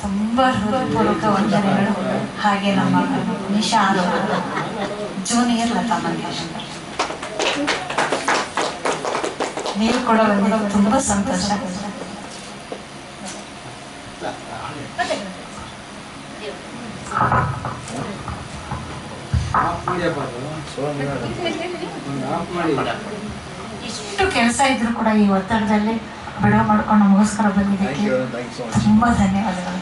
ತುಂಬ ಹೃದಯಪೂರ್ವಕ ವಂದನೆಗಳು. ಹಾಗೆ ನಮ್ಮ ನಿಶಾ ಜೂನಿಯರ್ ಲತಾ ಮಂಗೇಶ್ಕರ್, ನೀವು ಕೂಡ ಬಂದಿದ್ದು ತುಂಬ ಸಂತೋಷ. ಇಷ್ಟು ಕೆಲಸ ಇದ್ರು ಕೂಡ ಈ ಒತ್ತಡದಲ್ಲಿ ಬಿಡುವು ಮಾಡ್ಕೊಂಡು ನಮಗೋಸ್ಕರ ಬಂದಿದ್ದಕ್ಕೆ ತುಂಬಾ ಧನ್ಯವಾದಗಳು.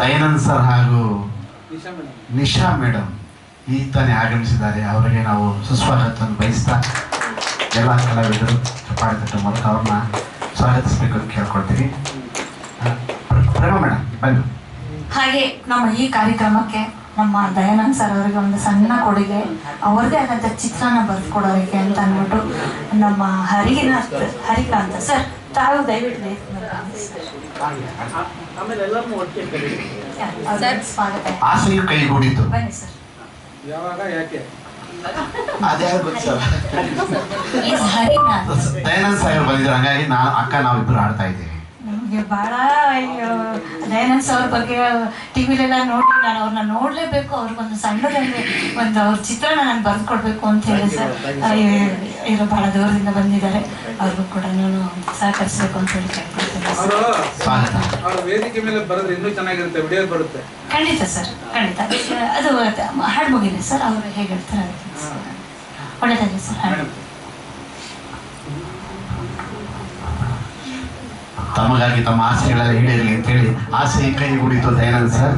ದಯಾನಂದ್ ಸರ್ ಹಾಗೂ ನಿಶಾ ಮೇಡಮ್ ಈ ತಾನೇ ಆಗಮಿಸಿದ್ದಾರೆ. ಅವರಿಗೆ ನಾವು ಸುಸ್ವಾಗತವನ್ನು ಬಯಸ್ತಾ ಎಲ್ಲ ಕಲಾವಿದರು ಚಪ್ಪಾಳೆ ತಟ್ಟುವ ಮೂಲಕ ಅವ್ರನ್ನ ಸ್ವಾಗತಿಸಬೇಕು ಅಂತ ಕೇಳ್ಕೊಳ್ತೀವಿ. ಮೇಡಮ್ ಬನ್ನಿ. ಹಾಗೆ ನಮ್ಮ ಈ ಕಾರ್ಯಕ್ರಮಕ್ಕೆ ನಮ್ಮ ದಯಾನಂದ್ ಸರ್ ಅವರಿಗೆ ಒಂದು ಸಣ್ಣ ಕೊಡುಗೆ, ಅವ್ರದೇ ಆದಂಥ ಚಿತ್ರನ ಬರೆದುಕೊಡೋರಿಗೆ ಅಂತ ಅಂದ್ಬಿಟ್ಟು ನಮ್ಮ ಹರಿಕಾಂತ ಸರ್, ತಾವು ದಯವಿಟ್ಟು ಸ್ವಾಗತ. ಆಸೆಯು ಕೈಗೂಡಿತು. ಬನ್ನಿ ಸರ್. ದಯಾನಂದ್ ಸಾಹೇಬ್ ಬಂದಿದ್ರು, ಹಂಗಾಗಿ ನಾವಿಬ್ರು ಆಡ್ತಾ ಇದ್ದೀವಿ. ನಿಮಗೆ ಬಹಳ ದಯಾನಂದ್ ಸರ್ ಬಗ್ಗೆ ಟಿವಿಲೆಲ್ಲ ನೋಡಿ ನಾನು ಅವ್ರನ್ನ ನೋಡ್ಲೇಬೇಕು, ಅವ್ರಿಗೊಂದು ಸಣ್ಣದಂಗೆ ಒಂದು ಅವ್ರ ಚಿತ್ರಣ ನಾನು ಬರ್ಕೊಡ್ಬೇಕು ಅಂತ ಹೇಳಿ ಸರ್ ಇರೋ ಬಹಳ ದೂರದಿಂದ ಬಂದಿದ್ದಾರೆ. ಅವ್ರಿಗೂ ಕೂಡ ನಾನು ಸಹಕರಿಸಬೇಕು ಅಂತ ಹೇಳಿ ಕೇಳ್ಕೊಳ್ತೇನೆ. ವೇದಿಕೆ ಮೇಲೆ ಬರೋದ್ರೆ ಇನ್ನೂ ಚೆನ್ನಾಗಿರುತ್ತೆ, ವಿಡಿಯೋ ಬರುತ್ತೆ. ಖಂಡಿತ ಸರ್, ಖಂಡಿತ. ಅದು ಹಾಡು ಮುಗಿದೆ ಸರ್, ಅವರು ಹೇಗೆ ಹೇಳ್ತಾರೆ ಒಳ್ಳೆದಾಗಲಿ ಸರ್. ಹಾಡು ತಮಗಾಗಿ ತಮ್ಮ ಆಸೆಗಳೆಲ್ಲ ಈಡೇರಲಿ ಅಂತೇಳಿ ಆಸೆ ಕೈಗೂಡಿತು ದಯಾನಂದ್ ಸರ್.